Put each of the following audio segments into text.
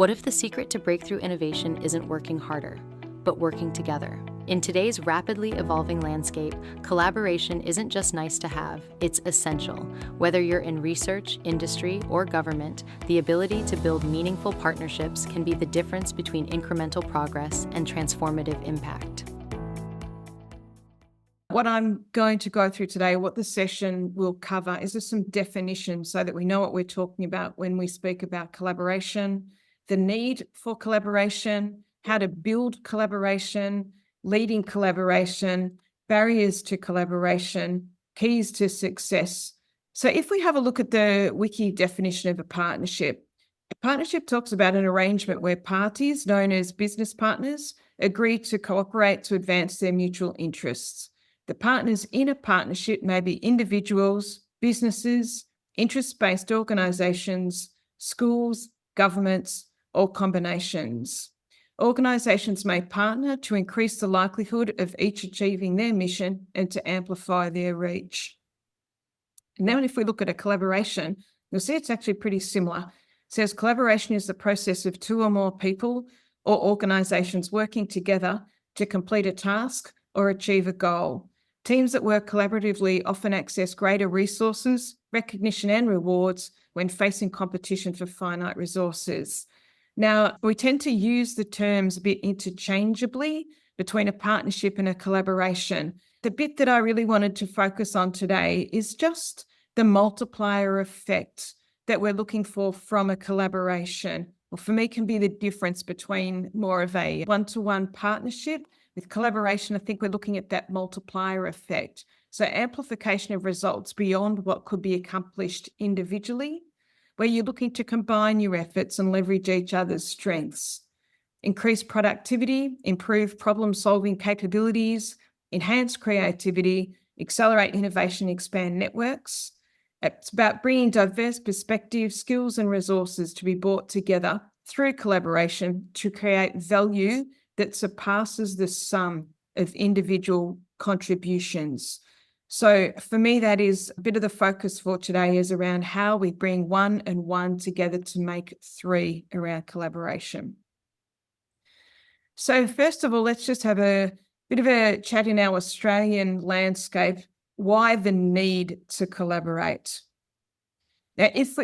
What if the secret to breakthrough innovation isn't working harder, but working together? In today's rapidly evolving landscape, collaboration isn't just nice to have, it's essential. Whether you're in research, industry, or government, the ability to build meaningful partnerships can be the difference between incremental progress and transformative impact. What I'm going to go through today, what the session will cover, is just some definitions so that we know what we're talking about when we speak about collaboration, the need for collaboration, how to build collaboration, leading collaboration, barriers to collaboration, keys to success. So if we have a look at the wiki definition of a partnership talks about an arrangement where parties, known as business partners, agree to cooperate to advance their mutual interests. The partners in a partnership may be individuals, businesses, interest-based organisations, schools, governments, or combinations. Organisations may partner to increase the likelihood of each achieving their mission and to amplify their reach. Now, if we look at a collaboration, you'll see it's actually pretty similar. It says collaboration is the process of two or more people or organisations working together to complete a task or achieve a goal. Teams that work collaboratively often access greater resources, recognition and rewards when facing competition for finite resources. Now, we tend to use the terms a bit interchangeably between a partnership and a collaboration. The bit that I really wanted to focus on today is just the multiplier effect that we're looking for from a collaboration. Well, for me, can be the difference between more of a one-to-one partnership. With collaboration, I think we're looking at that multiplier effect. So amplification of results beyond what could be accomplished individually, where you're looking to combine your efforts and leverage each other's strengths. Increase productivity, improve problem-solving capabilities, enhance creativity, accelerate innovation, expand networks. It's about bringing diverse perspectives, skills, and resources to be brought together through collaboration to create value that surpasses the sum of individual contributions. So for me, that is a bit of the focus for today, is around how we bring one and one together to make three around collaboration. So first of all, let's just have a bit of a chat in our Australian landscape. Why the need to collaborate? Now, it's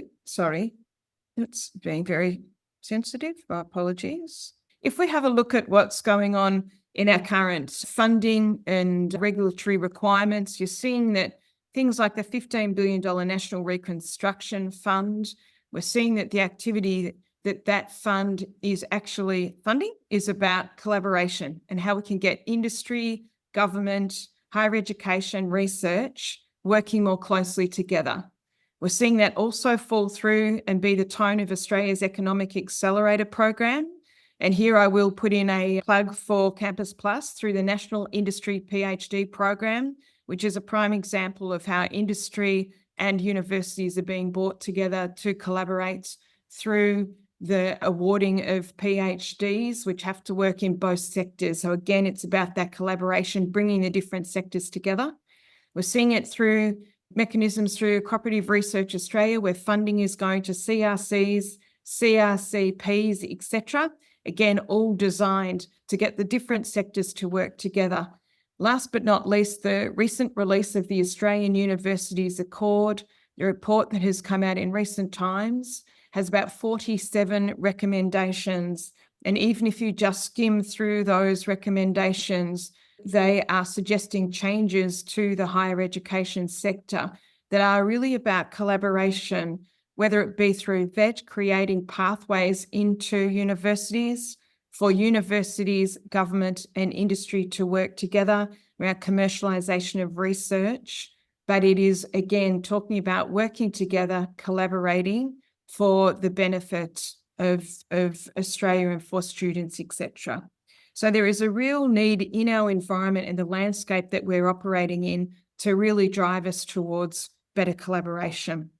being very sensitive. My apologies. If we have a look at what's going on in our current funding and regulatory requirements, you're seeing that things like the $15 billion National Reconstruction Fund, we're seeing that the activity that fund is actually funding is about collaboration and how we can get industry, government, higher education, research working more closely together. We're seeing that also fall through and be the tone of Australia's Economic Accelerator program. And here I will put in a plug for Campus Plus through the National Industry PhD program, which is a prime example of how industry and universities are being brought together to collaborate through the awarding of PhDs, which have to work in both sectors. So again, it's about that collaboration, bringing the different sectors together. We're seeing it through mechanisms through Cooperative Research Australia, where funding is going to CRCs, CRCPs, etc. Again, all designed to get the different sectors to work together. Last but not least, the recent release of the Australian Universities Accord, the report that has come out in recent times, has about 47 recommendations. And even if you just skim through those recommendations, they are suggesting changes to the higher education sector that are really about collaboration, whether it be through VET, creating pathways into universities, for universities, government and industry to work together around commercialisation of research. But it is, again, talking about working together, collaborating for the benefit of Australia and for students, etc. So there is a real need in our environment and the landscape that we're operating in to really drive us towards better collaboration.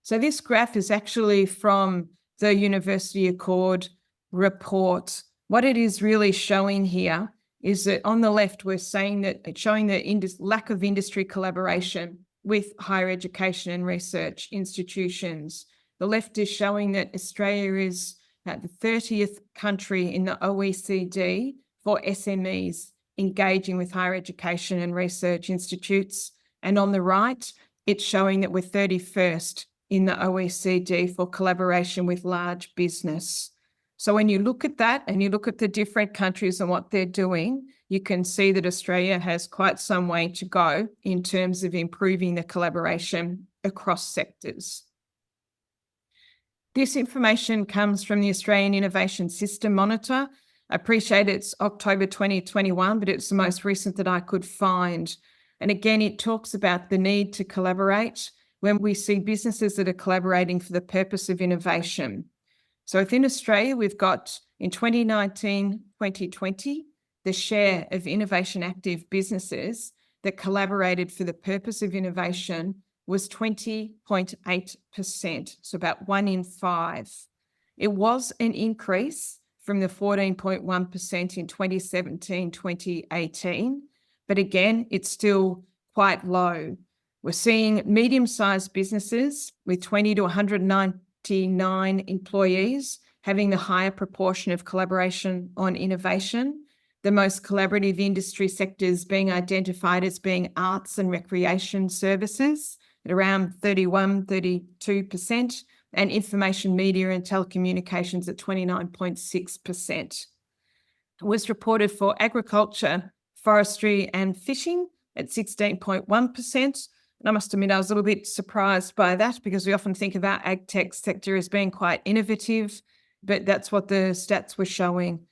So this graph is actually from the University Accord report. What it is really showing here is that on the left, we're saying that it's showing the lack of industry collaboration with higher education and research institutions. The left is showing that Australia is at the 30th country in the OECD for SMEs engaging with higher education and research institutes. And on the right, it's showing that we're 31st in the OECD for collaboration with large business. So when you look at that and you look at the different countries and what they're doing, you can see that Australia has quite some way to go in terms of improving the collaboration across sectors. This information comes from the Australian Innovation System Monitor. I appreciate it's October 2021, but it's the most recent that I could find. And again, it talks about the need to collaborate when we see businesses that are collaborating for the purpose of innovation. So within Australia, we've got in 2019, 2020, the share of innovation active businesses that collaborated for the purpose of innovation was 20.8%, so about 1 in 5. It was an increase from the 14.1% in 2017, 2018, but again, it's still quite low. We're seeing medium-sized businesses with 20 to 199 employees having the higher proportion of collaboration on innovation. The most collaborative industry sectors being identified as being arts and recreation services at around 31, 32%, and information media and telecommunications at 29.6%. It was reported for agriculture, forestry and fishing at 16.1%. And I must admit, I was a little bit surprised by that because we often think about ag tech sector as being quite innovative, but that's what the stats were showing.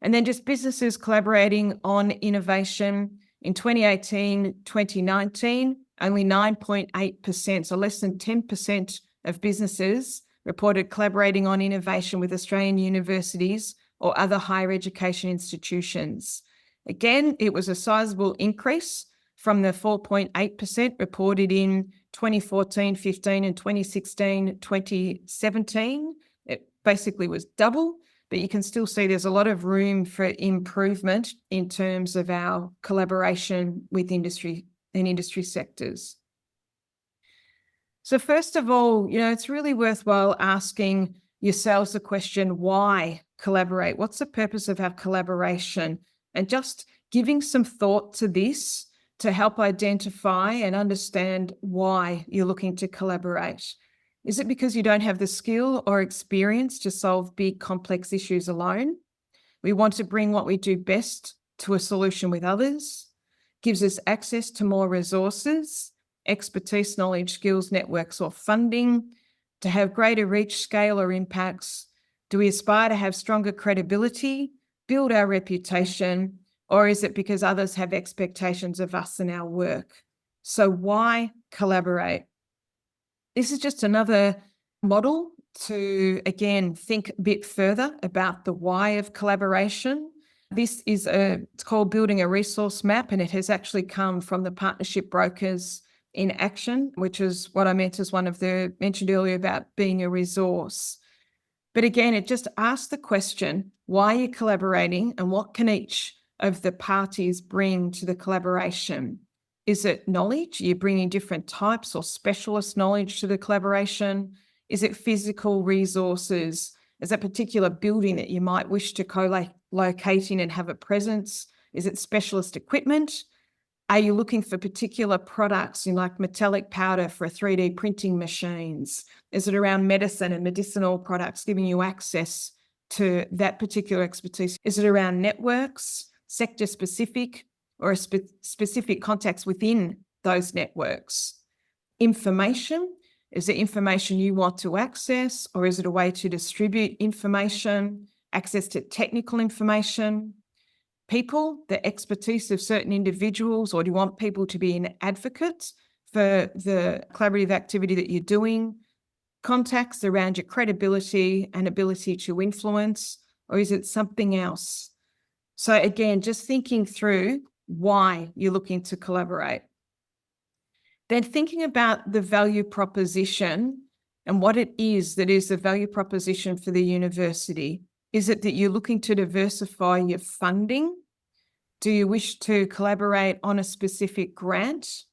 And then just businesses collaborating on innovation in 2018, 2019, only 9.8%, so less than 10% of businesses reported collaborating on innovation with Australian universities or other higher education institutions. Again, it was a sizable increase from the 4.8% reported in 2014, 15 and 2016, 2017. It basically was double, but you can still see there's a lot of room for improvement in terms of our collaboration with industry and industry sectors. So first of all, it's really worthwhile asking yourselves the question, why collaborate? What's the purpose of our collaboration? And just giving some thought to this to help identify and understand why you're looking to collaborate. Is it because you don't have the skill or experience to solve big, complex issues alone? We want to bring what we do best to a solution with others, gives us access to more resources, expertise, knowledge, skills, networks, or funding, to have greater reach, scale, or impacts. Do we aspire to have stronger credibility, build our reputation, or is it because others have expectations of us and our work? So why collaborate? This is just another model to, again, think a bit further about the why of collaboration. This is it's called Building a Resource Map, and it has actually come from the Partnership Brokers in Action, which is what I meant as one of the mentioned earlier about being a resource. But again, it just asks the question, why are you collaborating and what can each of the parties bring to the collaboration? Is it knowledge? Are you bringing different types or specialist knowledge to the collaboration? Is it physical resources? Is that particular building that you might wish to co-locate in and have a presence? Is it specialist equipment? Are you looking for particular products like metallic powder for 3D printing machines? Is it around medicine and medicinal products giving you access to that particular expertise? Is it around networks, sector specific, or a specific contacts within those networks? Information, is it information you want to access, or is it a way to distribute information, access to technical information? People, the expertise of certain individuals, or do you want people to be an advocate for the collaborative activity that you're doing? Contacts around your credibility and ability to influence, or is it something else? So again, just thinking through why you're looking to collaborate. Then thinking about the value proposition and what it is that is the value proposition for the university. Is it that you're looking to diversify your funding? Do you wish to collaborate on a specific grant?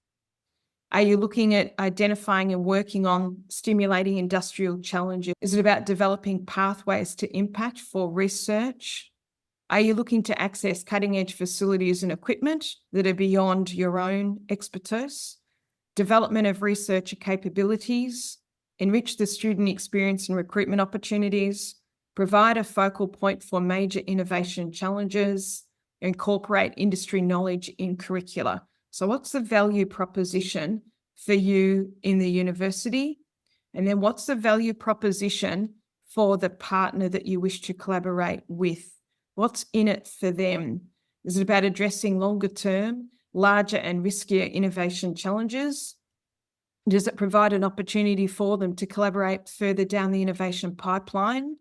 Are you looking at identifying and working on stimulating industrial challenges? Is it about developing pathways to impact for research? Are you looking to access cutting-edge facilities and equipment that are beyond your own expertise? Development of researcher capabilities, enrich the student experience and recruitment opportunities, provide a focal point for major innovation challenges, incorporate industry knowledge in curricula. So what's the value proposition for you in the university? And then what's the value proposition for the partner that you wish to collaborate with? What's in it for them? Is it about addressing longer term, larger and riskier innovation challenges? Does it provide an opportunity for them to collaborate further down the innovation pipeline?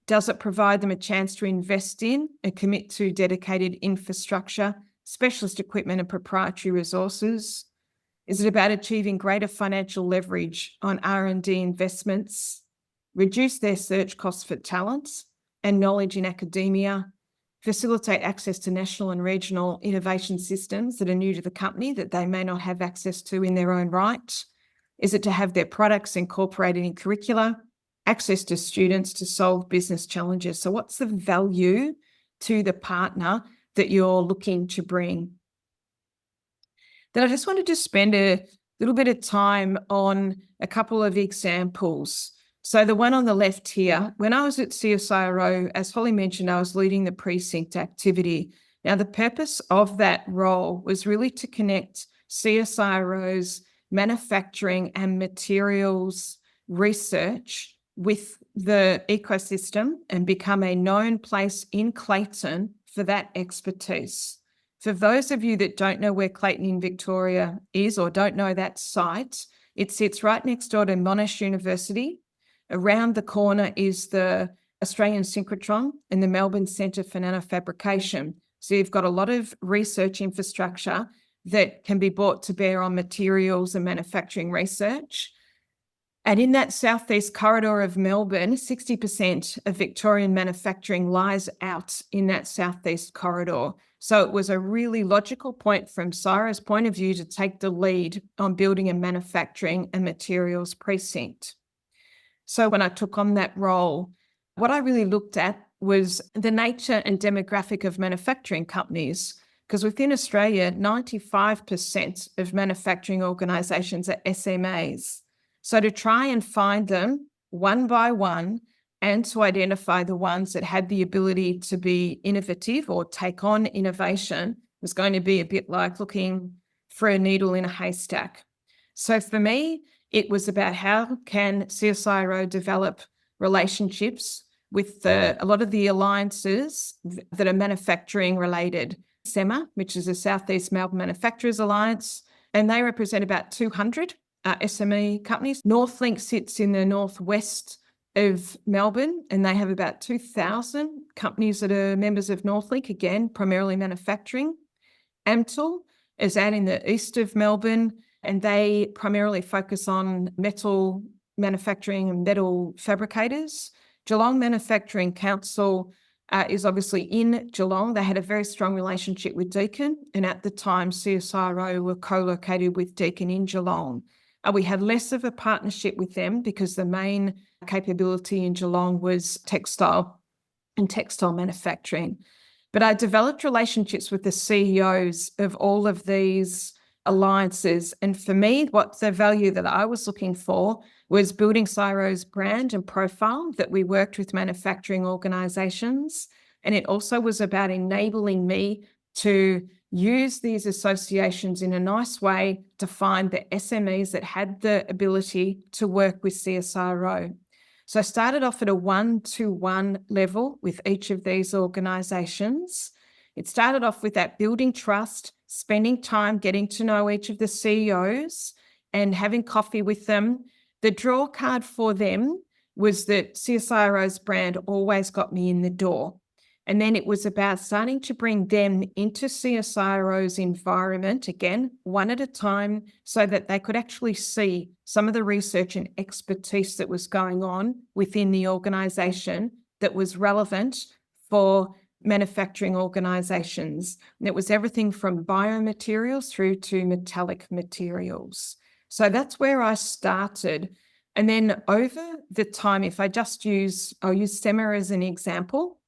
Does it provide them a chance to invest in and commit to dedicated infrastructure, specialist equipment and proprietary resources? Is it about achieving greater financial leverage on R&D investments, reduce their search costs for talent and knowledge in academia, facilitate access to national and regional innovation systems that are new to the company that they may not have access to in their own right? Is it to have their products incorporated in curricula, access to students to solve business challenges? So what's the value to the partner that you're looking to bring? Then I just wanted to spend a little bit of time on a couple of examples. So the one on the left here, when I was at CSIRO, as Holly mentioned, I was leading the precinct activity. Now, the purpose of that role was really to connect CSIRO's manufacturing and materials research with the ecosystem and become a known place in Clayton for that expertise. For those of you that don't know where Clayton in Victoria is or don't know that site, it sits right next door to Monash University. Around the corner is the Australian Synchrotron and the Melbourne Centre for Nanofabrication. So you've got a lot of research infrastructure that can be brought to bear on materials and manufacturing research. And in that southeast corridor of Melbourne, 60% of Victorian manufacturing lies out in that southeast corridor. So it was a really logical point from CSIRO's point of view to take the lead on building a manufacturing and materials precinct. So when I took on that role, what I really looked at was the nature and demographic of manufacturing companies, because within Australia, 95% of manufacturing organisations are SMAs. So to try and find them one by one and to identify the ones that had the ability to be innovative or take on innovation was going to be a bit like looking for a needle in a haystack. So for me, it was about how can CSIRO develop relationships with a lot of the alliances that are manufacturing related. SEMA, which is the Southeast Melbourne Manufacturers Alliance, and they represent about 200 SME companies. Northlink sits in the northwest of Melbourne, and they have about 2,000 companies that are members of Northlink, again, primarily manufacturing. AMTL is out in the east of Melbourne, and they primarily focus on metal manufacturing and metal fabricators. Geelong Manufacturing Council is obviously in Geelong. They had a very strong relationship with Deakin, and at the time, CSIRO were co-located with Deakin in Geelong. We had less of a partnership with them because the main capability in Geelong was textile and textile manufacturing. But I developed relationships with the CEOs of all of these alliances. And for me, what the value that I was looking for was building CSIRO's brand and profile, that we worked with manufacturing organisations. And it also was about enabling me to use these associations in a nice way to find the SMEs that had the ability to work with CSIRO. So I started off at a 1-to-1 level with each of these organisations. It started off with that building trust, spending time getting to know each of the CEOs and having coffee with them. The draw card for them was that CSIRO's brand always got me in the door. And then it was about starting to bring them into CSIRO's environment, again, one at a time, so that they could actually see some of the research and expertise that was going on within the organisation that was relevant for manufacturing organisations. And it was everything from biomaterials through to metallic materials. So that's where I started. And then over the time, I'll use SEMA as an example,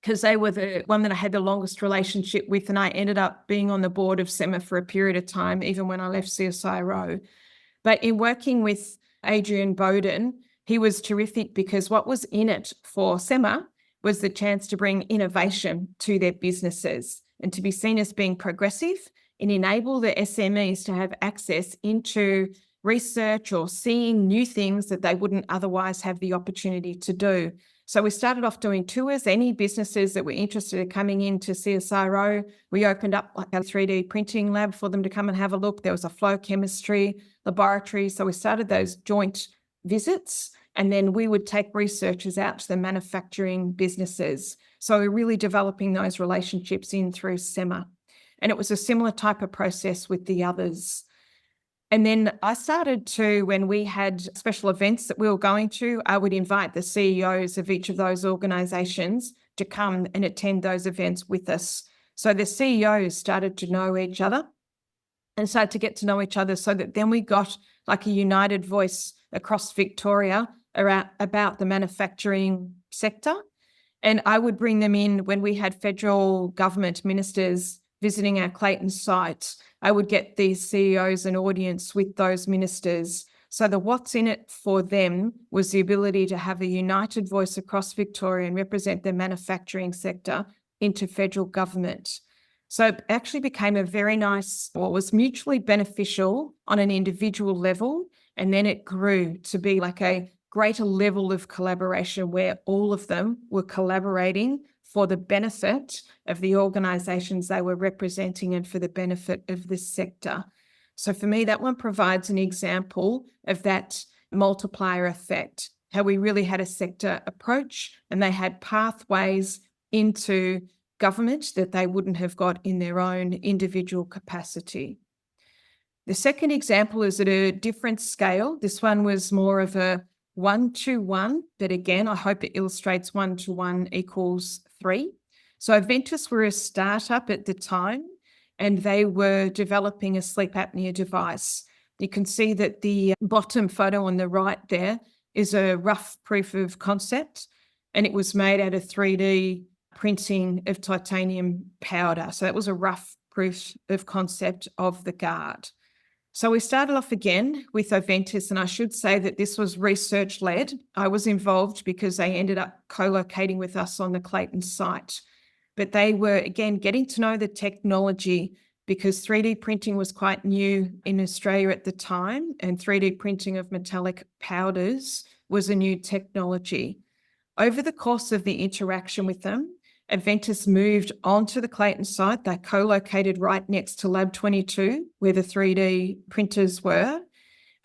because they were the one that I had the longest relationship with, and I ended up being on the board of SEMA for a period of time, even when I left CSIRO. But in working with Adrian Bowden, he was terrific, because what was in it for SEMA was the chance to bring innovation to their businesses and to be seen as being progressive and enable the SMEs to have access into research or seeing new things that they wouldn't otherwise have the opportunity to do. So we started off doing tours. Any businesses that were interested in coming into CSIRO, we opened up like a 3D printing lab for them to come and have a look. There was a flow chemistry laboratory. So we started those joint visits, and then we would take researchers out to the manufacturing businesses. So we're really developing those relationships in through SEMA. And it was a similar type of process with the others. And then I started to, when we had special events that we were going to, I would invite the CEOs of each of those organisations to come and attend those events with us. So the CEOs started to know each other and started to get to know each other, so that then we got like a united voice across Victoria about the manufacturing sector. And I would bring them in when we had federal government ministers visiting our Clayton site. I would get these CEOs an audience with those ministers. So the what's in it for them was the ability to have a united voice across Victoria and represent the manufacturing sector into federal government. So it actually became a very nice, what was mutually beneficial on an individual level. And then it grew to be like a greater level of collaboration where all of them were collaborating for the benefit of the organisations they were representing and for the benefit of the sector. So for me, that one provides an example of that multiplier effect, how we really had a sector approach and they had pathways into government that they wouldn't have got in their own individual capacity. The second example is at a different scale. This one was more of a 1-to-1, but again, I hope it illustrates 1-to-1 equals 3. So Aventis were a startup at the time, and they were developing a sleep apnea device. You can see that the bottom photo on the right there is a rough proof of concept, and it was made out of 3D printing of titanium powder. So that was a rough proof of concept of the guard. So we started off again with Aventis, and I should say that this was research-led. I was involved because they ended up co-locating with us on the Clayton site. But they were, again, getting to know the technology, because 3D printing was quite new in Australia at the time, and 3D printing of metallic powders was a new technology. Over the course of the interaction with them, Aventis moved onto the Clayton site. They co-located right next to Lab 22, where the 3D printers were.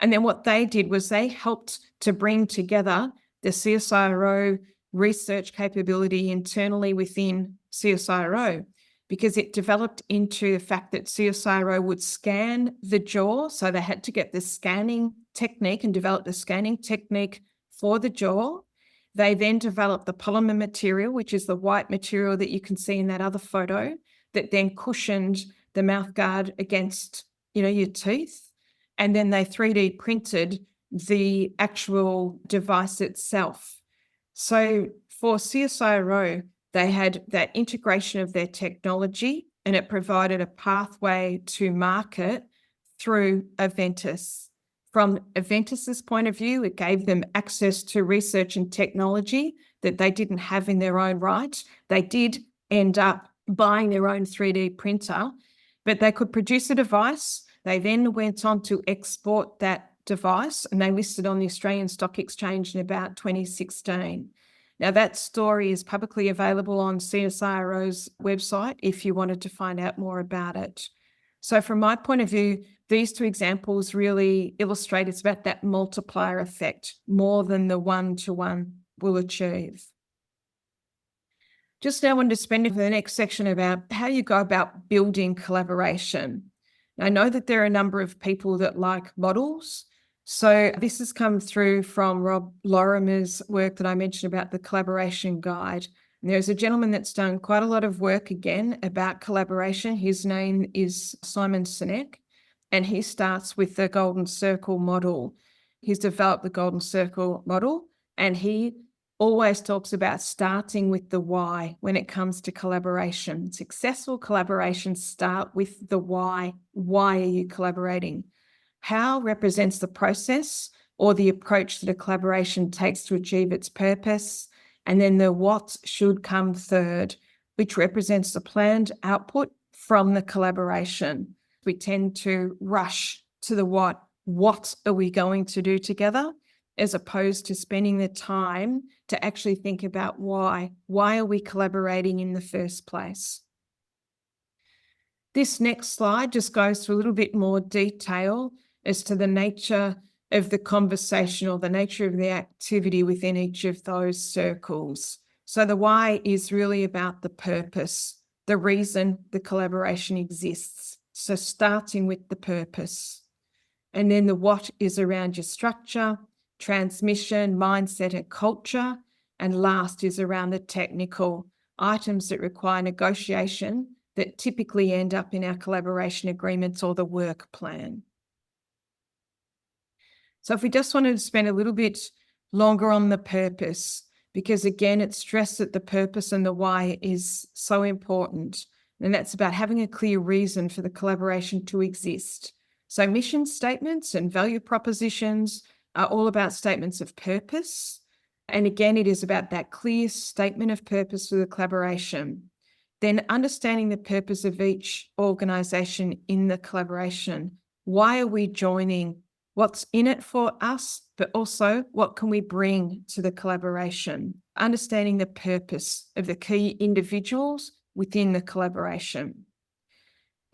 And then what they did was they helped to bring together the CSIRO research capability internally within CSIRO, because it developed into the fact that CSIRO would scan the jaw. So they had to get the scanning technique and develop the scanning technique for the jaw. They then developed the polymer material, which is the white material that you can see in that other photo, that then cushioned the mouth guard against, your teeth. And then they 3D printed the actual device itself. So for CSIRO, they had that integration of their technology, and it provided a pathway to market through Aventis. From Aventis's point of view, it gave them access to research and technology that they didn't have in their own right. They did end up buying their own 3D printer, but they could produce a device. They then went on to export that device, and they listed on the Australian Stock Exchange in about 2016. Now, that story is publicly available on CSIRO's website if you wanted to find out more about it. So from my point of view, these two examples really illustrate it's about that multiplier effect more than the 1-to-1 will achieve. Just now I wanted to spend the next section about how you go about building collaboration. I know that there are a number of people that like models. So this has come through from Rob Lorimer's work that I mentioned about the collaboration guide. And there's a gentleman that's done quite a lot of work again about collaboration. His name is Simon Sinek, and he starts with the Golden Circle model. He's developed the Golden Circle model, and he always talks about starting with the why when it comes to collaboration. Successful collaborations start with the why. Why are you collaborating? How represents the process or the approach that a collaboration takes to achieve its purpose. And then the what should come third, which represents the planned output from the collaboration. We tend to rush to the what. What are we going to do together? As opposed to spending the time to actually think about why. Why are we collaborating in the first place? This next slide just goes through a little bit more detail as to the nature of the conversation or the nature of the activity within each of those circles. So the why is really about the purpose, the reason the collaboration exists. So starting with the purpose. And then the what is around your structure, transmission, mindset, and culture. And last is around the technical items that require negotiation that typically end up in our collaboration agreements or the work plan. So if we just wanted to spend a little bit longer on the purpose, because again, it's stressed that the purpose and the why is so important. And that's about having a clear reason for the collaboration to exist. So mission statements and value propositions are all about statements of purpose. And again, it is about that clear statement of purpose for the collaboration. Then understanding the purpose of each organization in the collaboration. Why are we joining? What's in it for us, but also what can we bring to the collaboration? Understanding the purpose of the key individuals within the collaboration.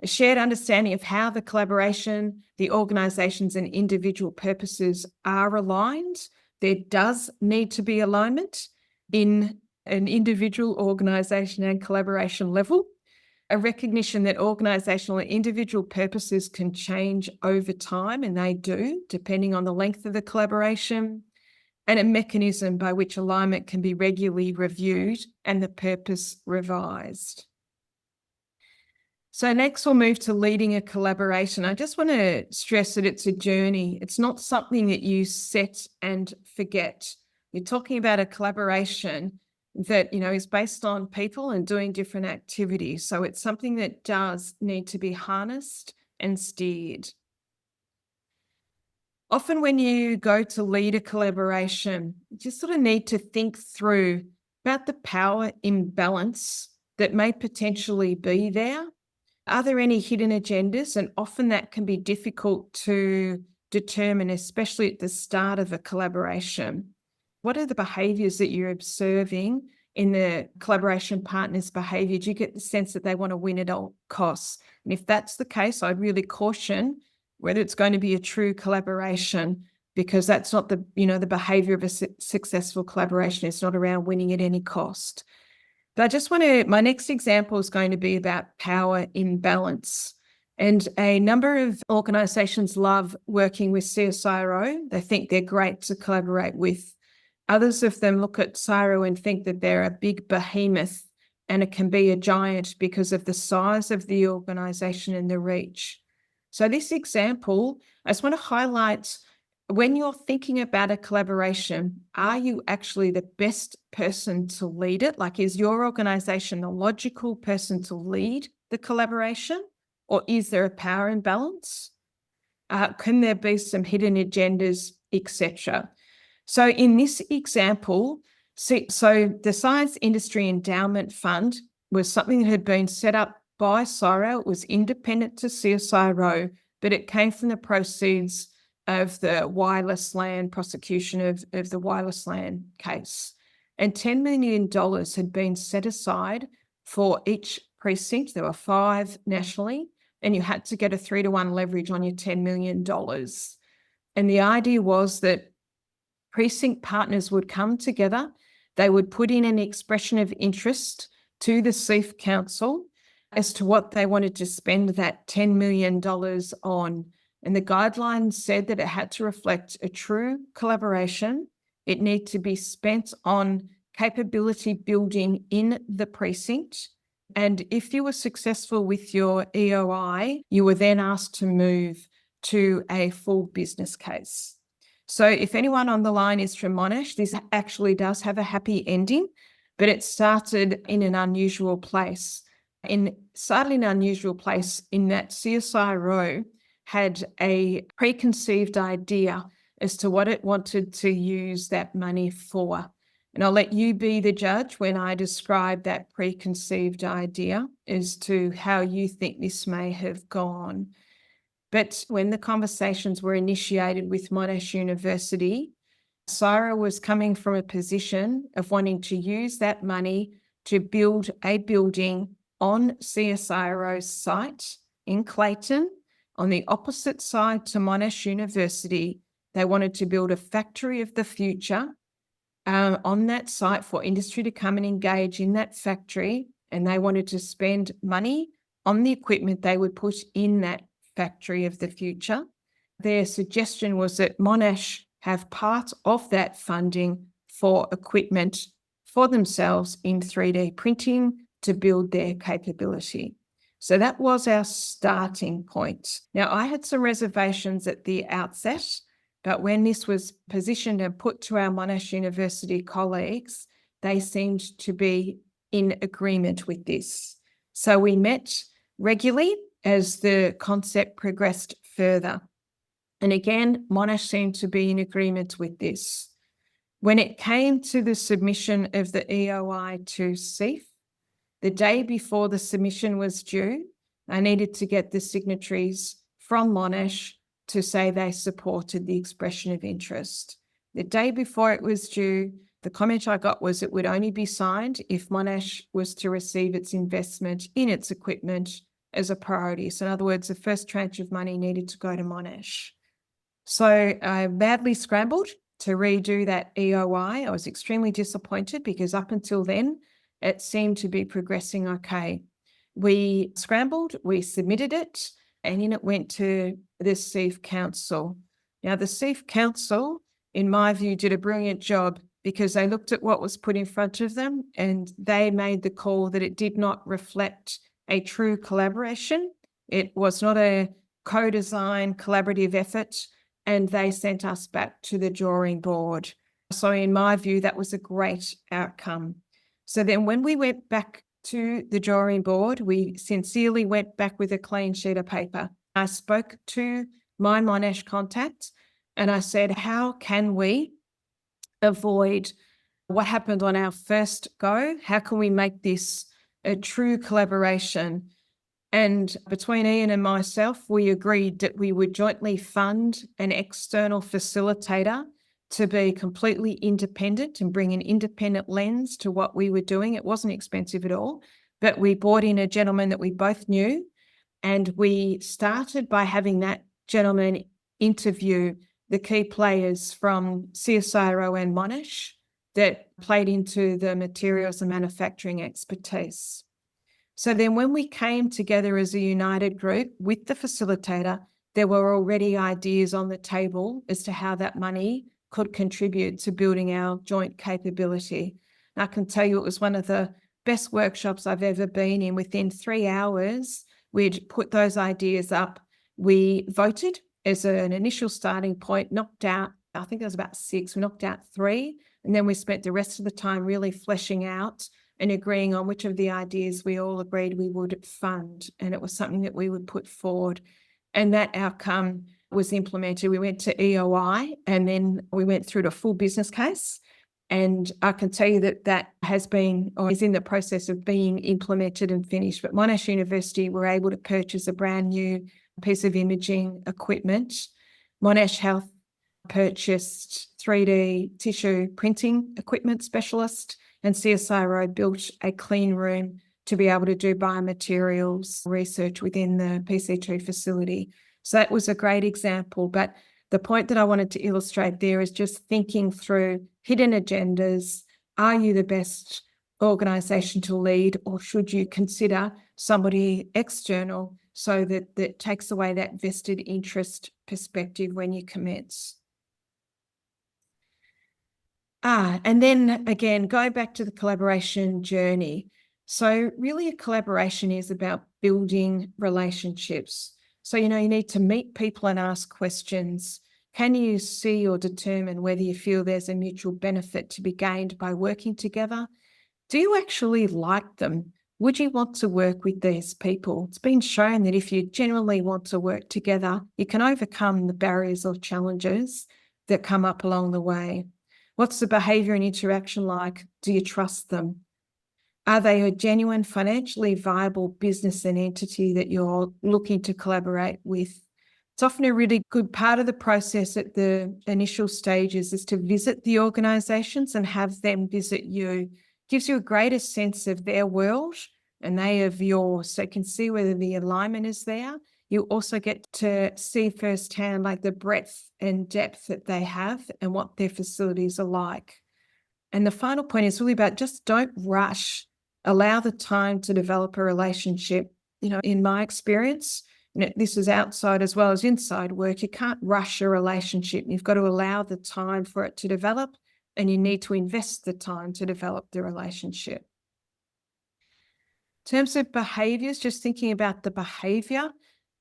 A shared understanding of how the collaboration, the organizations and individual purposes are aligned. There does need to be alignment in an individual, organization and collaboration level. A recognition that organizational and individual purposes can change over time, and they do, depending on the length of the collaboration, and a mechanism by which alignment can be regularly reviewed and the purpose revised. So next we'll move to leading a collaboration. I just want to stress that it's a journey. It's not something that you set and forget. You're talking about a collaboration that, is based on people and doing different activities. So it's something that does need to be harnessed and steered. Often when you go to lead a collaboration, you just sort of need to think through about the power imbalance that may potentially be there. Are there any hidden agendas? And often that can be difficult to determine, especially at the start of a collaboration. What are the behaviours that you're observing in the collaboration partner's behaviour? Do you get the sense that they want to win at all costs? And if that's the case, I'd really caution whether it's going to be a true collaboration, because that's not the behaviour of a successful collaboration. It's not around winning at any cost. But my next example is going to be about power imbalance. And a number of organisations love working with CSIRO. They think they're great to collaborate with. Others of them look at CSIRO and think that they're a big behemoth and it can be a giant because of the size of the organisation and the reach. So this example, I just want to highlight, when you're thinking about a collaboration, are you actually the best person to lead it? Like, is your organisation the logical person to lead the collaboration? Or is there a power imbalance? Can there be some hidden agendas, etc.? So in this example, so the Science Industry Endowment Fund was something that had been set up by CSIRO. It was independent to CSIRO, but it came from the proceeds of the wireless LAN prosecution of the wireless LAN case. And $10 million had been set aside for each precinct. There were 5 nationally, and you had to get a 3-to-1 leverage on your $10 million. And the idea was that precinct partners would come together, they would put in an expression of interest to the CEF Council as to what they wanted to spend that $10 million on. And the guidelines said that it had to reflect a true collaboration. It needed to be spent on capability building in the precinct. And if you were successful with your EOI, you were then asked to move to a full business case. So if anyone on the line is from Monash, this actually does have a happy ending, but it started in an unusual place. In that CSIRO had a preconceived idea as to what it wanted to use that money for. And I'll let you be the judge when I describe that preconceived idea as to how you think this may have gone. But when the conversations were initiated with Monash University, CSIRO was coming from a position of wanting to use that money to build a building on CSIRO's site in Clayton, on the opposite side to Monash University. They wanted to build a factory of the future on that site for industry to come and engage in that factory, and they wanted to spend money on the equipment they would put in that factory of the future. Their suggestion was that Monash have part of that funding for equipment for themselves in 3D printing to build their capability. So that was our starting point. Now, I had some reservations at the outset, but when this was positioned and put to our Monash University colleagues, they seemed to be in agreement with this. So we met regularly as the concept progressed further. And again, Monash seemed to be in agreement with this. When it came to the submission of the EOI to CEIF, the day before the submission was due, I needed to get the signatories from Monash to say they supported the expression of interest. The day before it was due, the comment I got was it would only be signed if Monash was to receive its investment in its equipment as a priority. So in other words, the first tranche of money needed to go to Monash. So I badly scrambled to redo that EOI. I was extremely disappointed because up until then, it seemed to be progressing okay. We scrambled, we submitted it, and in it went to the CEIF Council. Now, the CEIF Council, in my view, did a brilliant job because they looked at what was put in front of them and they made the call that it did not reflect a true collaboration. It was not a co-design collaborative effort, and they sent us back to the drawing board. So in my view, that was a great outcome. So then when we went back to the drawing board, we sincerely went back with a clean sheet of paper. I spoke to my Monash contact and I said, how can we avoid what happened on our first go? How can we make this a true collaboration? And between Ian and myself, we agreed that we would jointly fund an external facilitator to be completely independent and bring an independent lens to what we were doing. It wasn't expensive at all, but we brought in a gentleman that we both knew, and we started by having that gentleman interview the key players from CSIRO and Monash that played into the materials and manufacturing expertise. So then when we came together as a united group with the facilitator, there were already ideas on the table as to how that money could contribute to building our joint capability. And I can tell you it was one of the best workshops I've ever been in. Within 3 hours, we'd put those ideas up. We voted as an initial starting point, knocked out, I think there was about 6, we knocked out 3, and then we spent the rest of the time really fleshing out and agreeing on which of the ideas we all agreed we would fund. And it was something that we would put forward. And that outcome was implemented. We went to EOI and then we went through to full business case. And I can tell you that that has been or is in the process of being implemented and finished. But Monash University were able to purchase a brand new piece of imaging equipment. Monash Health purchased 3D tissue printing equipment specialist, and CSIRO built a clean room to be able to do biomaterials research within the PC2 facility. So that was a great example. But the point that I wanted to illustrate there is just thinking through hidden agendas. Are you the best organisation to lead, or should you consider somebody external so that that takes away that vested interest perspective when you commence? And then again, going back to the collaboration journey. So really a collaboration is about building relationships. So, you need to meet people and ask questions. Can you see or determine whether you feel there's a mutual benefit to be gained by working together? Do you actually like them? Would you want to work with these people? It's been shown that if you genuinely want to work together, you can overcome the barriers or challenges that come up along the way. What's the behaviour and interaction like? Do you trust them? Are they a genuine, financially viable business and entity that you're looking to collaborate with? It's often a really good part of the process at the initial stages is to visit the organisations and have them visit you. Gives you a greater sense of their world and they of yours, so you can see whether the alignment is there. You also get to see firsthand like the breadth and depth that they have and what their facilities are like. And the final point is really about just don't rush. Allow the time to develop a relationship. In my experience, this is outside as well as inside work. You can't rush a relationship. You've got to allow the time for it to develop, and you need to invest the time to develop the relationship. In terms of behaviours, just thinking about the behaviour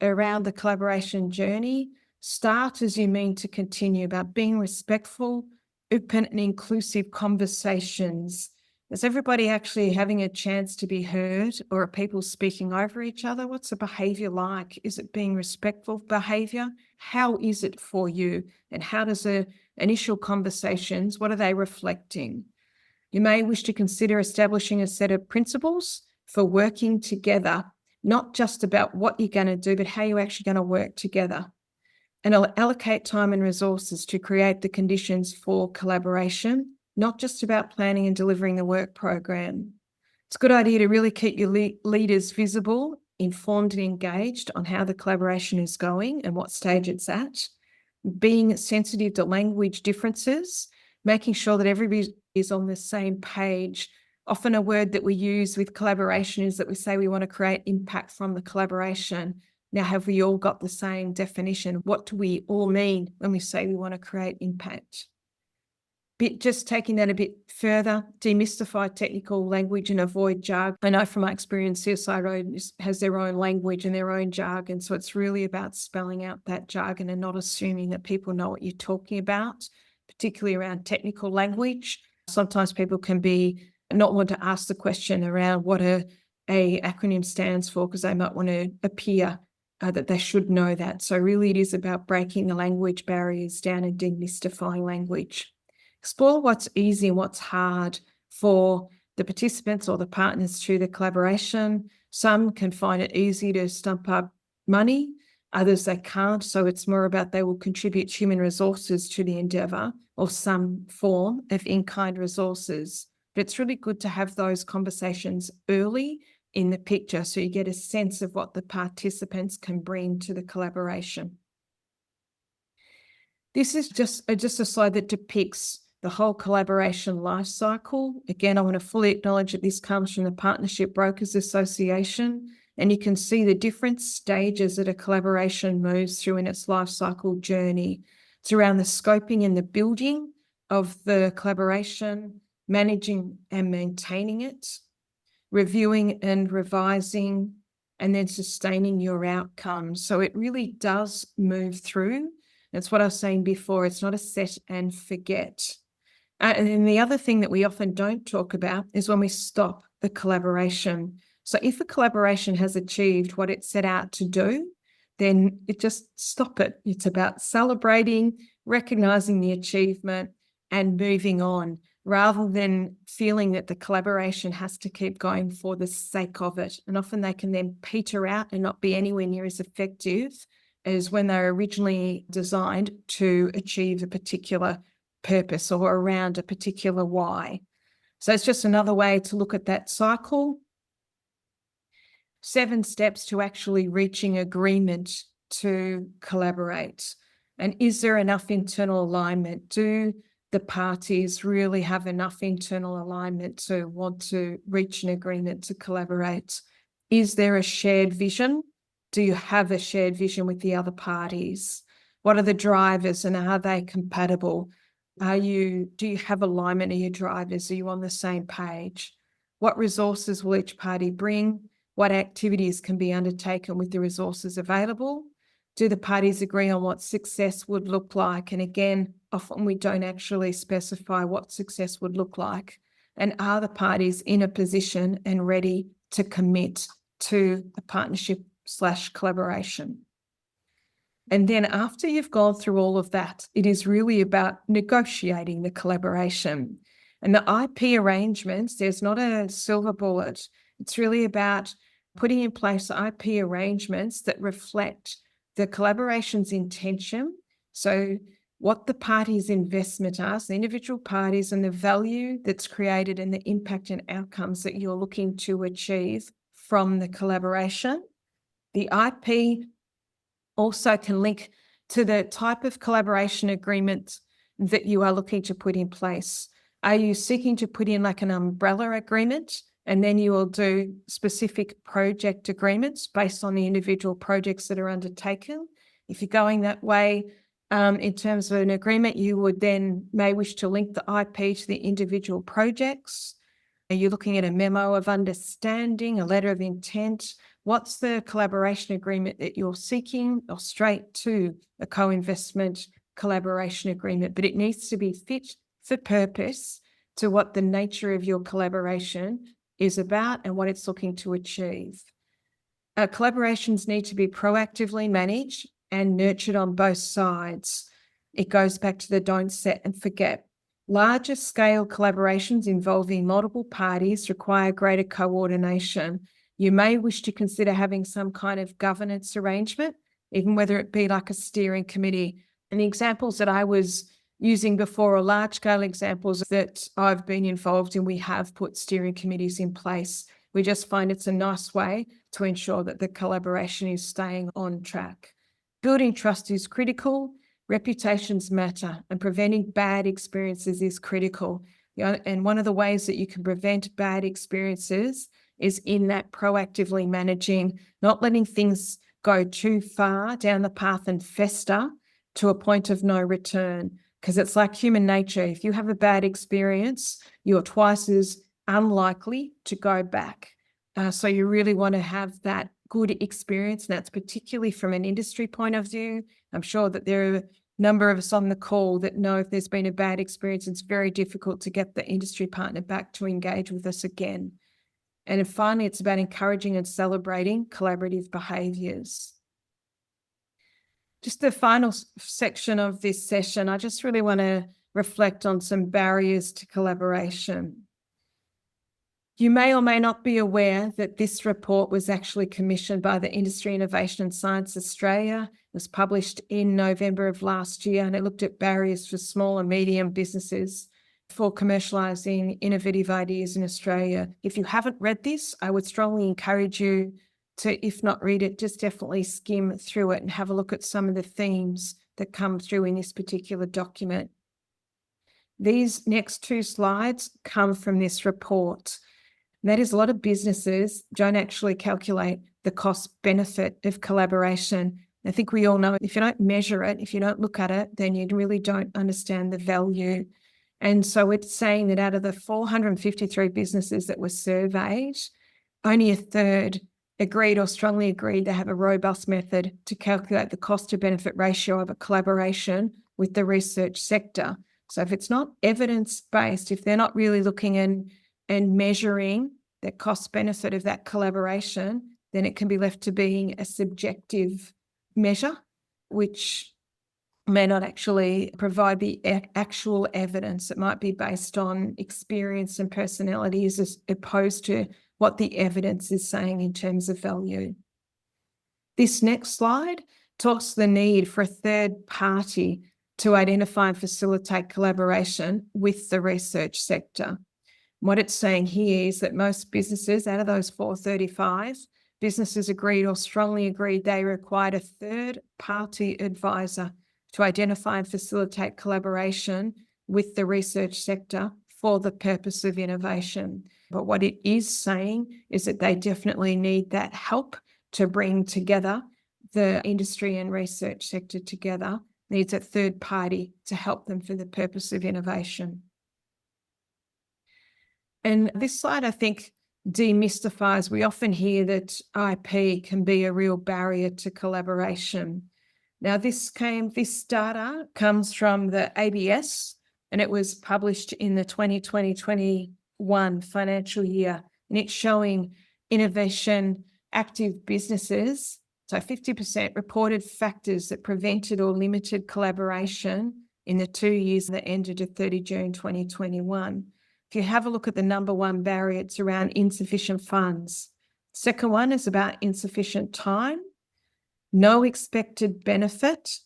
around the collaboration journey, start as you mean to continue, about being respectful, open and inclusive conversations. Is everybody actually having a chance to be heard, or are people speaking over each other? What's the behaviour like? Is it being respectful behaviour? How is it for you? And how does the initial conversations, what are they reflecting? You may wish to consider establishing a set of principles for working together, not just about what you're going to do, but how you're actually going to work together. And allocate time and resources to create the conditions for collaboration, not just about planning and delivering the work program. It's a good idea to really keep your leaders visible, informed and engaged on how the collaboration is going and what stage it's at. Being sensitive to language differences, making sure that everybody is on the same page. Often a word that we use with collaboration is that we say we want to create impact from the collaboration. Now, have we all got the same definition? What do we all mean when we say we want to create impact? Just taking that a bit further, demystify technical language and avoid jargon. I know from my experience, CSIRO has their own language and their own jargon, so it's really about spelling out that jargon and not assuming that people know what you're talking about, particularly around technical language. Sometimes people can not want to ask the question around what a acronym stands for because they might want to appear that they should know that. So really it is about breaking the language barriers down and demystifying language. Explore what's easy and what's hard for the participants or the partners through the collaboration. Some can find it easy to stump up money, others they can't. So it's more about they will contribute human resources to the endeavour or some form of in-kind resources. But it's really good to have those conversations early in the picture so you get a sense of what the participants can bring to the collaboration. This is just a slide that depicts the whole collaboration life cycle. Again, I want to fully acknowledge that this comes from the Partnership Brokers Association, and you can see the different stages that a collaboration moves through in its life cycle journey. It's around the scoping and the building of the collaboration, managing and maintaining it, reviewing and revising, and then sustaining your outcomes. So it really does move through. That's what I was saying before. It's not a set and forget. And then the other thing that we often don't talk about is when we stop the collaboration. So if a collaboration has achieved what it set out to do, then just stop it. It's about celebrating, recognizing the achievement and moving on, rather than feeling that the collaboration has to keep going for the sake of it. And often they can then peter out and not be anywhere near as effective as when they were originally designed to achieve a particular purpose or around a particular why. So it's just another way to look at that cycle. 7 steps to actually reaching agreement to collaborate. And is there enough internal alignment? Do the parties really have enough internal alignment to want to reach an agreement to collaborate? Is there a shared vision? Do you have a shared vision with the other parties? What are the drivers and are they compatible? Do you have alignment of your drivers? Are you on the same page? What resources will each party bring? What activities can be undertaken with the resources available? Do the parties agree on what success would look like? And again, often we don't actually specify what success would look like. And are the parties in a position and ready to commit to a partnership/collaboration? And then after you've gone through all of that, it is really about negotiating the collaboration. And the IP arrangements, there's not a silver bullet. It's really about putting in place IP arrangements that reflect the collaboration's intention. So what the parties' investment are, so the individual parties, and the value that's created and the impact and outcomes that you're looking to achieve from the collaboration. The IP also can link to the type of collaboration agreement that you are looking to put in place. Are you seeking to put in like an umbrella agreement, and then you will do specific project agreements based on the individual projects that are undertaken? If you're going that way, in terms of an agreement, you would then may wish to link the IP to the individual projects. Are you looking at a memo of understanding, a letter of intent? What's the collaboration agreement that you're seeking, or straight to a co-investment collaboration agreement? But it needs to be fit for purpose to what the nature of your collaboration is about and what it's looking to achieve. Collaborations need to be proactively managed and nurtured on both sides. It goes back to the don't set and forget. Larger scale collaborations involving multiple parties require greater coordination. You may wish to consider having some kind of governance arrangement, even whether it be like a steering committee. And the examples that I was using before are large scale examples that I've been involved in. We have put steering committees in place. We just find it's a nice way to ensure that the collaboration is staying on track. Building trust is critical. Reputations matter, and preventing bad experiences is critical. And one of the ways that you can prevent bad experiences is in that proactively managing, not letting things go too far down the path and fester to a point of no return. Because it's like human nature. If you have a bad experience, you're twice as unlikely to go back. So you really want to have that good experience. And that's particularly from an industry point of view. I'm sure that there are a number of us on the call that know if there's been a bad experience, it's very difficult to get the industry partner back to engage with us again. And then finally, it's about encouraging and celebrating collaborative behaviours. Just the final section of this session, I just really want to reflect on some barriers to collaboration. You may or may not be aware that this report was actually commissioned by the Industry, Innovation and Science Australia. It was published in November of last year, and it looked at barriers for small and medium businesses for commercialising innovative ideas in Australia. If you haven't read this, I would strongly encourage you to, if not read it, just definitely skim through it and have a look at some of the themes that come through in this particular document. These next two slides come from this report. That is, a lot of businesses don't actually calculate the cost benefit of collaboration. I think we all know if you don't measure it, if you don't look at it, then you really don't understand the value. And so it's saying that out of the 453 businesses that were surveyed, only a third agreed or strongly agreed they have a robust method to calculate the cost to benefit ratio of a collaboration with the research sector. So if it's not evidence-based, if they're not really looking and measuring the cost benefit of that collaboration, then it can be left to being a subjective measure, which may not actually provide the actual evidence. It might be based on experience and personalities as opposed to what the evidence is saying in terms of value. This next slide talks to the need for a third party to identify and facilitate collaboration with the research sector. What it's saying here is that most businesses, out of those 435, businesses agreed or strongly agreed they required a third-party advisor to identify and facilitate collaboration with the research sector for the purpose of innovation. But what it is saying is that they definitely need that help to bring together the industry and research sector together. needs a third party to help them for the purpose of innovation. And this slide, I think, demystifies. We often hear that IP can be a real barrier to collaboration. Now, this data comes from the ABS, and it was published in the 2020-21 financial year, and it's showing innovation active businesses. So 50% reported factors that prevented or limited collaboration in the 2 years that ended at 30 June 2021. If you have a look at the number one barrier, it's around insufficient funds. Second one is about insufficient time, no expected benefit.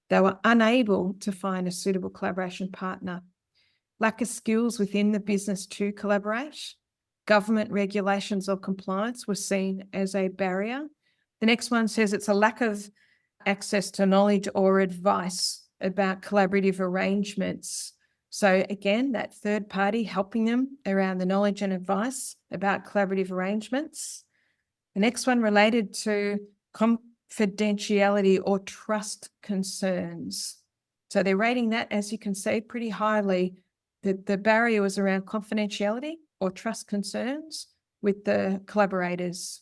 They were unable to find a suitable collaboration partner. Lack of skills within the business to collaborate. Government regulations or compliance were seen as a barrier. The next one says it's a lack of access to knowledge or advice about collaborative arrangements. So again, that third party helping them around the knowledge and advice about collaborative arrangements. The next one related to confidentiality or trust concerns. So they're rating that, as you can see, pretty highly. The barrier was around confidentiality or trust concerns with the collaborators.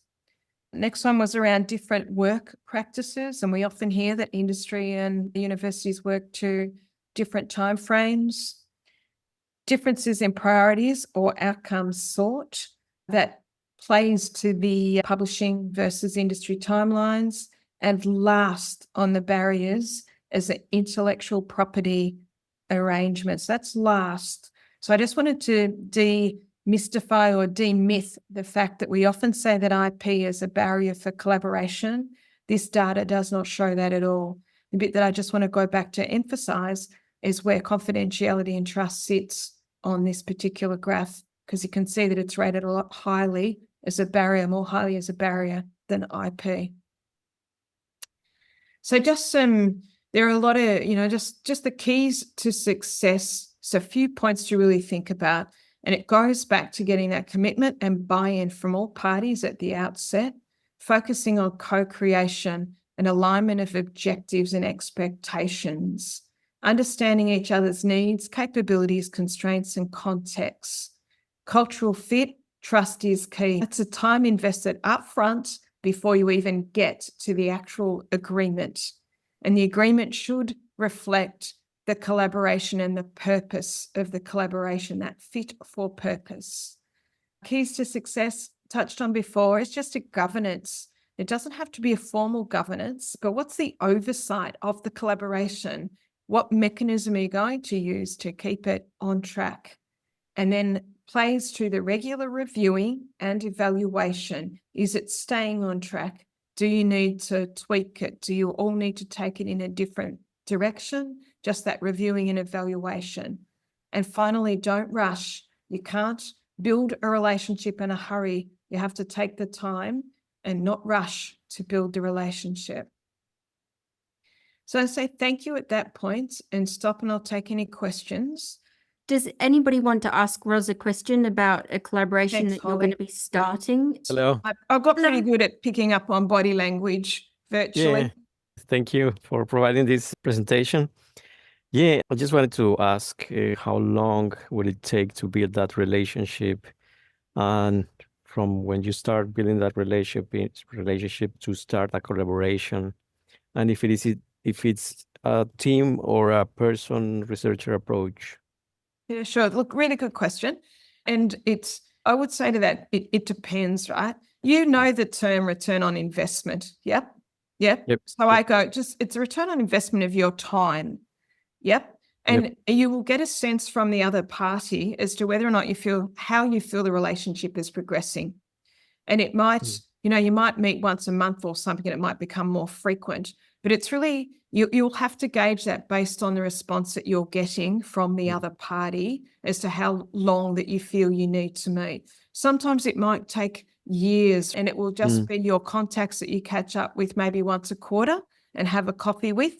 Next one was around different work practices, and we often hear that industry and the universities work to different timeframes. Differences in priorities or outcomes sought, that plays to the publishing versus industry timelines. And last on the barriers is the intellectual property arrangements. That's last. So I just wanted to demystify or demyth the fact that we often say that IP is a barrier for collaboration. This data does not show that at all. The bit that I just want to go back to emphasize is where confidentiality and trust sits on this particular graph, because you can see that it's rated a lot highly as a barrier, more highly as a barrier than IP. So there are a lot of, just the keys to success. So a few points to really think about. And it goes back to getting that commitment and buy-in from all parties at the outset, focusing on co-creation and alignment of objectives and expectations, understanding each other's needs, capabilities, constraints, and contexts. Cultural fit, trust is key. It's a time invested upfront before you even get to the actual agreement. And the agreement should reflect the collaboration and the purpose of the collaboration, that fit for purpose. Keys to success, touched on before, is just a governance. It doesn't have to be a formal governance, but what's the oversight of the collaboration? What mechanism are you going to use to keep it on track? And then plays to the regular reviewing and evaluation. Is it staying on track? Do you need to tweak it? Do you all need to take it in a different direction? Just that reviewing and evaluation. And finally, don't rush. You can't build a relationship in a hurry. You have to take the time and not rush to build the relationship. So I say thank you at that point and stop, and I'll take any questions. Does anybody want to ask Ros a question about a collaboration Thanks, that you're going to be starting? Hello. I've got pretty good at picking up on body language virtually. Yeah. Thank you for providing this presentation. Yeah, I just wanted to ask how long would it take to build that relationship, and from when you start building that relationship to start a collaboration, and if it's a team or a person researcher approach. Yeah, sure. Look, really good question. And I would say to that, it depends, right? You know the term return on investment. Yep. So I go, it's a return on investment of your time. Yep. And you will get a sense from the other party as to whether or not how you feel the relationship is progressing. And it might, you might meet once a month or something, and it might become more frequent. But it's really, you'll have to gauge that based on the response that you're getting from the other party as to how long that you feel you need to meet. Sometimes it might take years, and it will just be your contacts that you catch up with maybe once a quarter and have a coffee with,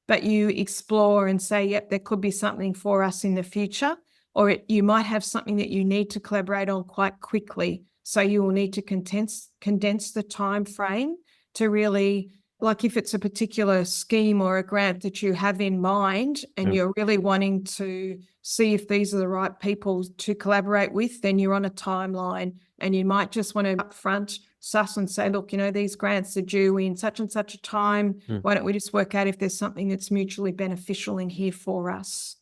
but you explore and say, yep, there could be something for us in the future, or you might have something that you need to collaborate on quite quickly. So you will need to condense the time frame to really like if it's a particular scheme or a grant that you have in mind and you're really wanting to see if these are the right people to collaborate with, then you're on a timeline and you might just want to upfront suss and say, look, these grants are due in such and such a time. Why don't we just work out if there's something that's mutually beneficial in here for us?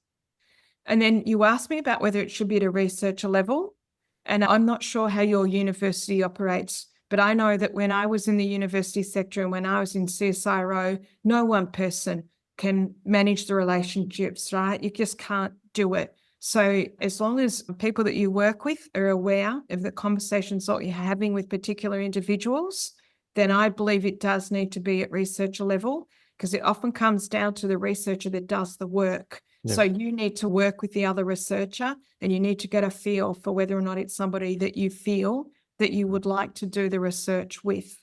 And then you asked me about whether it should be at a researcher level. And I'm not sure how your university operates, but I know that when I was in the university sector and when I was in CSIRO, no one person can manage the relationships, right? You just can't do it. So as long as people that you work with are aware of the conversations that you're having with particular individuals, then I believe it does need to be at researcher level, because it often comes down to the researcher that does the work. Yeah. So you need to work with the other researcher and you need to get a feel for whether or not it's somebody that you feel that you would like to do the research with.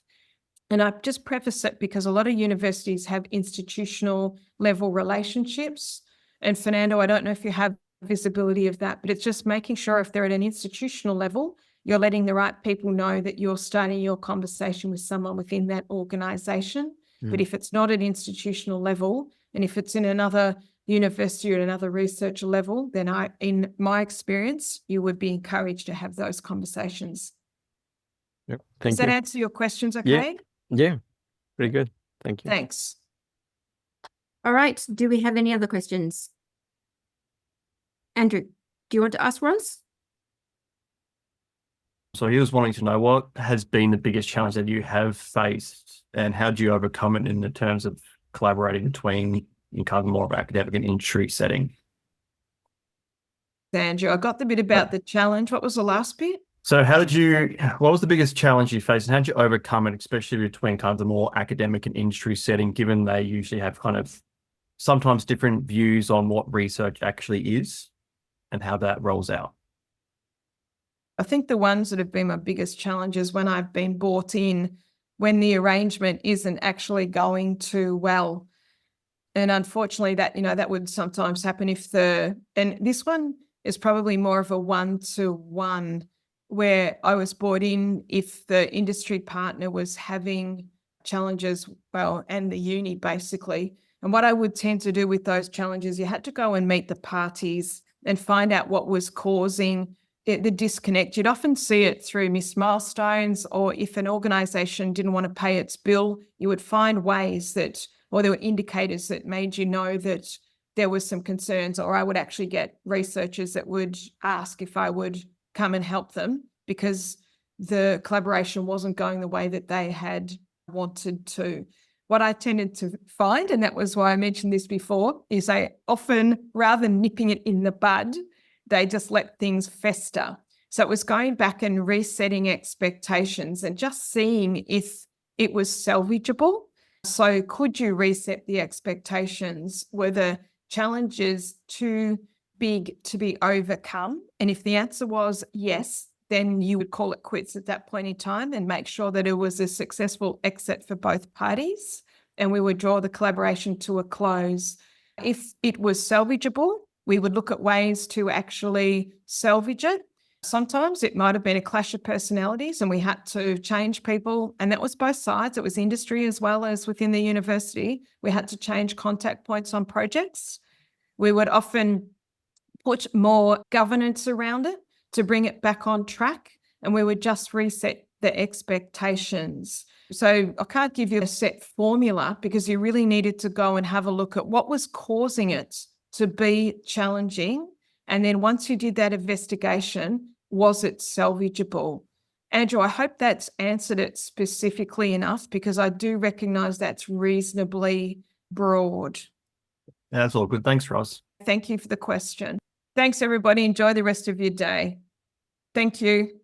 And I've just prefaced it because a lot of universities have institutional level relationships. And Fernando, I don't know if you have visibility of that, but it's just making sure if they're at an institutional level, you're letting the right people know that you're starting your conversation with someone within that organisation. But if it's not at institutional level, and if it's in another university or at another researcher level, then in my experience, you would be encouraged to have those conversations. Yep. Does that answer your questions okay? Yeah, pretty good. Thank you. Thanks. All right. Do we have any other questions? Andrew, do you want to ask Roz? So he was wanting to know what has been the biggest challenge that you have faced and how do you overcome it in the terms of collaborating between in kind of more of academic and industry setting? Andrew, I got the bit about the challenge. What was the last bit? So what was the biggest challenge you faced and how did you overcome it, especially between kind of the more academic and industry setting, given they usually have kind of sometimes different views on what research actually is and how that rolls out? I think the ones that have been my biggest challenges when I've been brought in, when the arrangement isn't actually going too well. And unfortunately that would sometimes happen and this one is probably more of a 1-to-1 where I was brought in if the industry partner was having challenges, and the uni basically. And what I would tend to do with those challenges, you had to go and meet the parties and find out what was causing the disconnect. You'd often see it through missed milestones, or if an organisation didn't want to pay its bill, you would find ways or there were indicators that made you know that there was some concerns, or I would actually get researchers that would ask if I would come and help them because the collaboration wasn't going the way that they had wanted to. What I tended to find, and that was why I mentioned this before, is they often, rather than nipping it in the bud, they just let things fester. So it was going back and resetting expectations and just seeing if it was salvageable. So could you reset the expectations? Were the challenges too big to be overcome? And if the answer was yes, then you would call it quits at that point in time and make sure that it was a successful exit for both parties, and we would draw the collaboration to a close. If it was salvageable, we would look at ways to actually salvage it. Sometimes it might have been a clash of personalities and we had to change people, and that was both sides. It was industry as well as within the university. We had to change contact points on projects. We would often put more governance around it to bring it back on track, and we would just reset the expectations. So I can't give you a set formula because you really needed to go and have a look at what was causing it to be challenging. And then once you did that investigation, was it salvageable? Andrew, I hope that's answered it specifically enough, because I do recognise that's reasonably broad. Yeah, that's all good. Thanks, Roz. Thank you for the question. Thanks, everybody. Enjoy the rest of your day. Thank you.